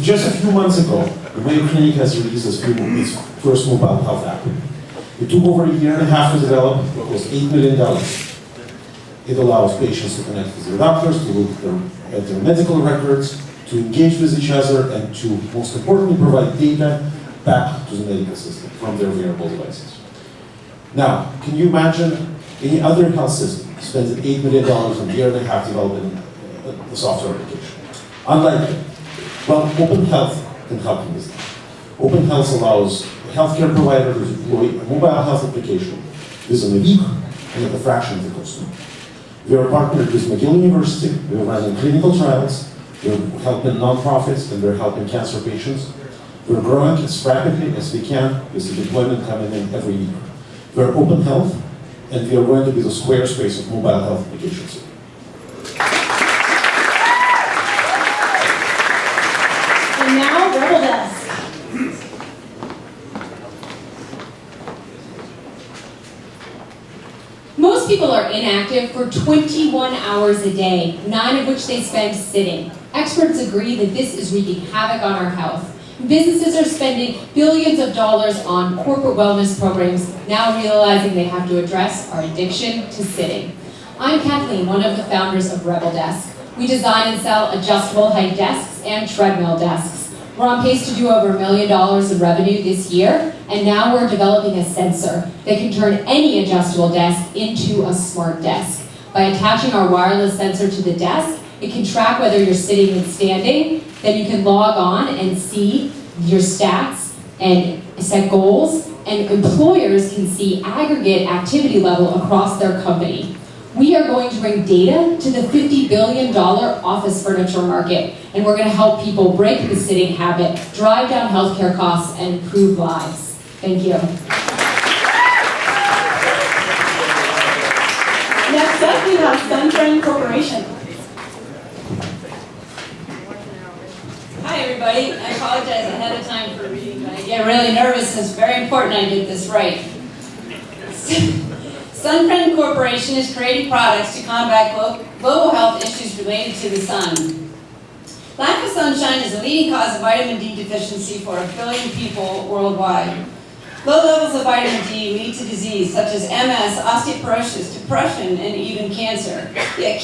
just a few months ago, the Mayo Clinic has released its first mobile health app. It took over a year and a half to develop. It was $8 million. It allows patients to connect with their doctors, to look at their medical records, to engage with each other, and to, most importantly, provide data back to the medical system from their wearable devices. Now, can you imagine any other health system spends $8 million in a year and a half developing the software application? Unlikely. Well, Open Health can help you with that. Open Health allows a healthcare provider to deploy a mobile health application within a week and at a fraction of the cost. We are partnered with McGill University. We are running clinical trials. We're helping nonprofits and we're helping cancer patients. We're growing as rapidly as we can with the deployment coming in every week. We're Open Health, and we are going to be the Squarespace of mobile health applications. And now, Rebel Desk. Most people are inactive for 21 hours a day, 9 of which they spend sitting. Experts agree that this is wreaking havoc on our health. Businesses are spending billions of dollars on corporate wellness programs, now realizing they have to address our addiction to sitting. I'm Kathleen, one of the founders of Rebel Desk. We design and sell adjustable height desks and treadmill desks. We're on pace to do over $1 million in revenue this year, and now we're developing a sensor that can turn any adjustable desk into a smart desk. By attaching our wireless sensor to the desk, it can track whether you're sitting and standing, then you can log on and see your stats and set goals, and employers can see aggregate activity level across their company. We are going to bring data to the $50 billion office furniture market, and we're going to help people break the sitting habit, drive down healthcare costs, and improve lives. Thank you. Next up, we have Sunfriend Corporation. Hi everybody, I apologize ahead of time for reading, but I get really nervous and it's very important I get this right. Sunfriend Corporation is creating products to combat global health issues related to the sun. Lack of sunshine is a leading cause of vitamin D deficiency for 1 billion people worldwide. Low levels of vitamin D lead to disease such as MS, osteoporosis, depression, and even cancer. Yet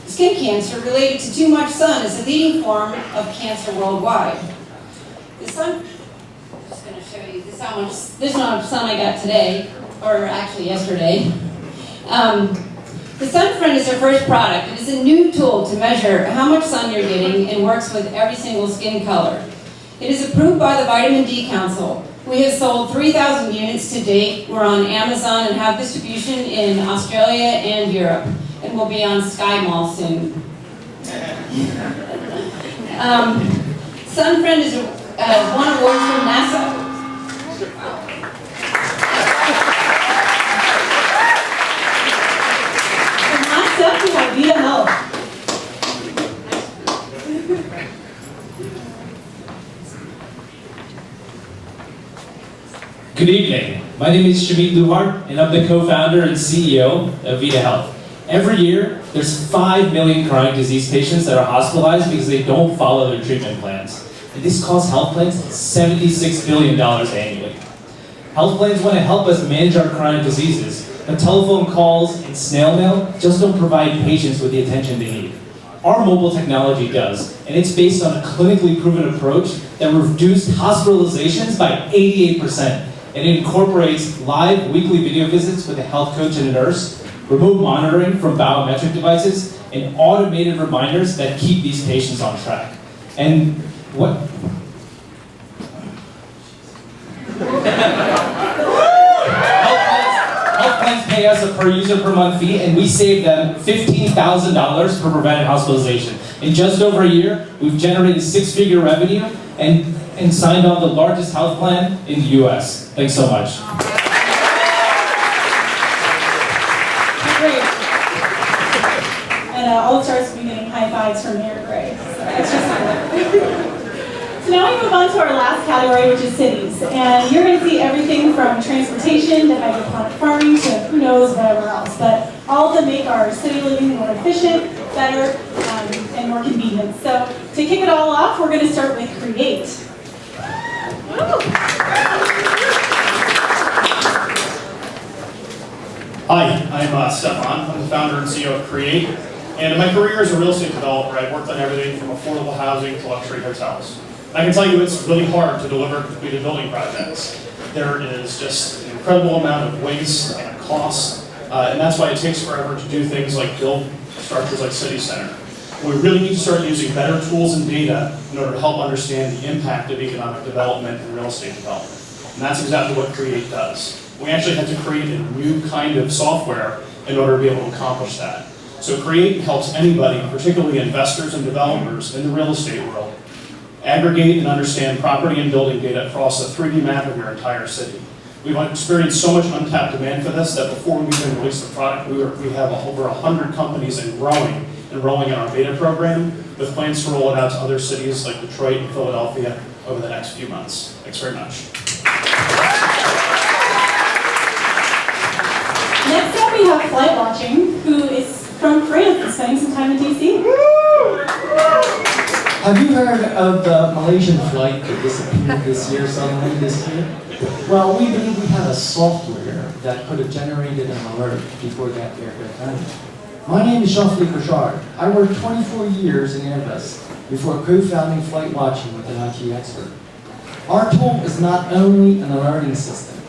skin cancer related to too much sun is the leading form of cancer worldwide. I'm just going to show you this is how much sun I got today, or actually yesterday. The Sunfriend is our first product. It is a new tool to measure how much sun you're getting and works with every single skin color. It is approved by the Vitamin D Council. We have sold 3,000 units to date. We're on Amazon and have distribution in Australia and Europe. And we'll be on Sky Mall soon. Sunfriend has won awards from NASA. And last up, we have Vita Health. Good evening. My name is Shamit Luhar, and I'm the co-founder and CEO of Vita Health. Every year, there's 5 million chronic disease patients that are hospitalized because they don't follow their treatment plans. And this costs health plans $76 billion annually. Health plans want to help us manage our chronic diseases, but telephone calls and snail mail just don't provide patients with the attention they need. Our mobile technology does, and it's based on a clinically proven approach that reduced hospitalizations by 88%, and it incorporates live weekly video visits with a health coach and a nurse, remote monitoring from biometric devices, and automated reminders that keep these patients on track. And what? Health plans pay us a per user per month fee, and we save them $15,000 per prevented hospitalization. In just over a year, we've generated 6-figure revenue and signed on the largest health plan in the US. Thanks so much. Great. And all the stars will be getting high fives from Mayor Gray. So that's just So now we move on to our last category, which is cities. And you're going to see everything from transportation to hydroponic farming to who knows whatever else. But all of them make our city living more efficient, better, and more convenience. So to kick it all off, we're going to start with Create. Hi, I'm Stefan. I'm the founder and CEO of Create. And in my career as a real estate developer, I've worked on everything from affordable housing to luxury hotels. I can tell you it's really hard to deliver completed building projects. There is just an incredible amount of waste and cost, and that's why it takes forever to do things like build structures like City Center. We really need to start using better tools and data in order to help understand the impact of economic development and real estate development. And that's exactly what Create does. We actually had to create a new kind of software in order to be able to accomplish that. So Create helps anybody, particularly investors and developers in the real estate world, aggregate and understand property and building data across a 3D map of your entire city. We've experienced so much untapped demand for this that before we even released the product, we have over 100 companies enrolling in our beta program, with plans to roll it out to other cities like Detroit and Philadelphia over the next few months. Thanks very much. Next up, we have Flight Watching, who is from France and spending some time in DC. Have you heard of the Malaysian flight that disappeared this year, suddenly this year? Well, we believe we had a software that could have generated an alert before that aircraft landed. My name is Jean-Philippe Richard. I worked 24 years in Airbus before co-founding Flight Watching with an IT expert. Our tool is not only an alerting system.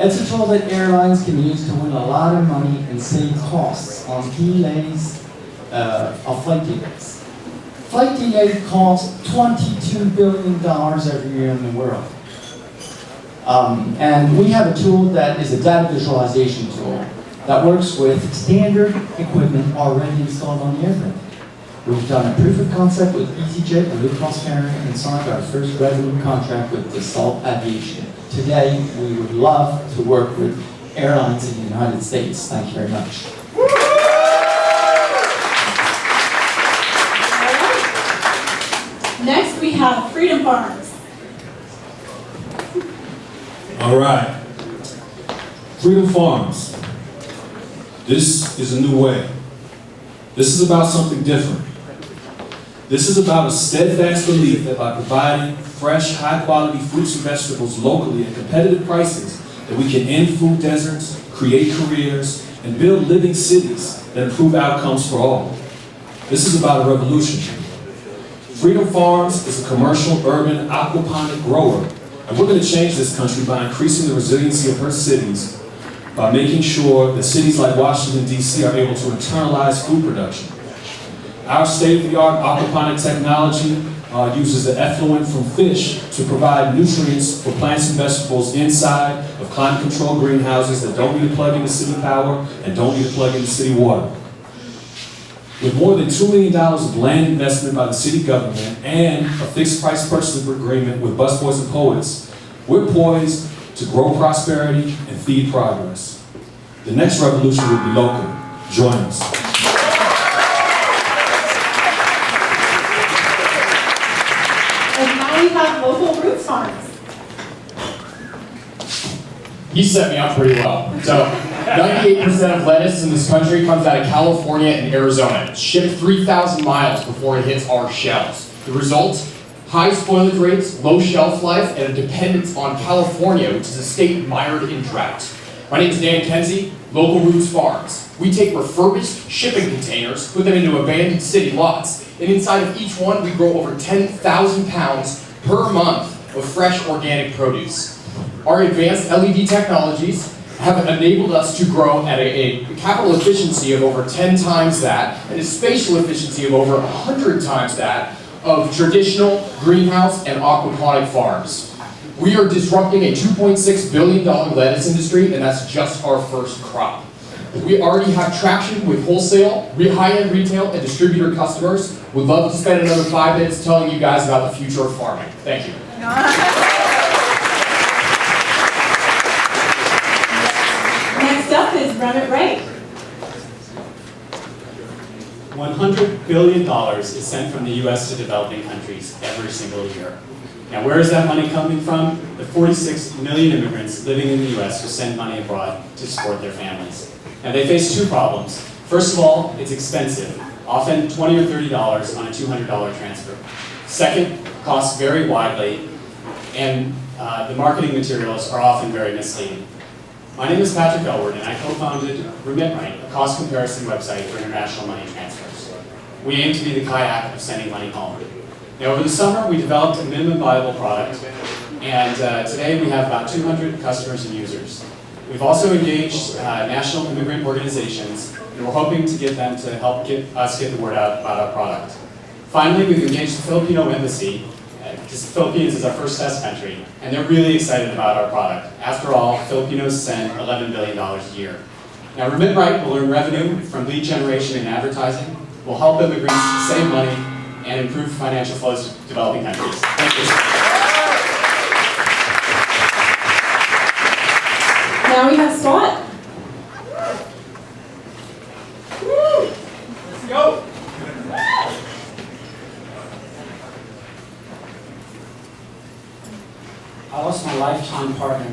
It's a tool that airlines can use to win a lot of money and save costs on delays of flight tickets. Flight delay costs $22 billion every year in the world. And we have a tool that is a data visualization tool that works with standard equipment already installed on the aircraft. We've done a proof of concept with EasyJet and Blue Cross Carrier and signed our first revenue contract with Dassault Aviation. Today, we would love to work with airlines in the United States. Thank you very much. Next, we have Freedom Farms. All right. Freedom Farms. This is a new way. This is about something different. This is about a steadfast belief that by providing fresh, high-quality fruits and vegetables locally at competitive prices, that we can end food deserts, create careers, and build living cities that improve outcomes for all. This is about a revolution. Freedom Farms is a commercial, urban, aquaponic grower, and we're going to change this country by increasing the resiliency of her cities, by making sure that cities like Washington, D.C. are able to internalize food production. Our state-of-the-art aquaponic technology uses the effluent from fish to provide nutrients for plants and vegetables inside of climate-controlled greenhouses that don't need to plug into city power and don't need to plug into city water. With more than $2 million of land investment by the city government and a fixed-price purchase agreement with Busboys and Poets, we're poised to grow prosperity and feed progress. The next revolution will be local. Join us. And now we have Local Roots Farms. You set me up pretty well. So, 98% of lettuce in this country comes out of California and Arizona. It's shipped 3,000 miles before it hits our shelves. The result? High spoilage rates, low shelf life, and a dependence on California, which is a state mired in drought. My name is Dan Kenzie, Local Roots Farms. We take refurbished shipping containers, put them into abandoned city lots, and inside of each one we grow over 10,000 pounds per month of fresh organic produce. Our advanced LED technologies have enabled us to grow at a capital efficiency of over 10 times that, and a spatial efficiency of over 100 times that, of traditional greenhouse and aquaponic farms. We are disrupting a $2.6 billion lettuce industry, and that's just our first crop. We already have traction with wholesale, high-end retail, and distributor customers. We'd love to spend another 5 minutes telling you guys about the future of farming. Thank you. Next up is Run It Right. $100 billion is sent from the U.S. to developing countries every single year. Now, where is that money coming from? The 46 million immigrants living in the U.S. who send money abroad to support their families. Now, they face two problems. First of all, it's expensive. often $20 or $30 on a $200 transfer. Second, costs vary widely, and the marketing materials are often very misleading. My name is Patrick Elward, and I co-founded RemitRight, a cost comparison website for international money transfers. We aim to be the kayak of sending money home. Now, over the summer, we developed a minimum viable product, and today we have about 200 customers and users. We've also engaged national immigrant organizations, and we're hoping to get them to help us get the word out about our product. Finally, we've engaged the Filipino Embassy, because the Philippines is our first test country, and they're really excited about our product. After all, Filipinos send $11 billion a year. Now, RemitRight will earn revenue from lead generation and advertising, will help immigrants save money, and improve financial flows to developing countries. Thank you. Now we have SWAT. Let's go. I lost my lifetime partner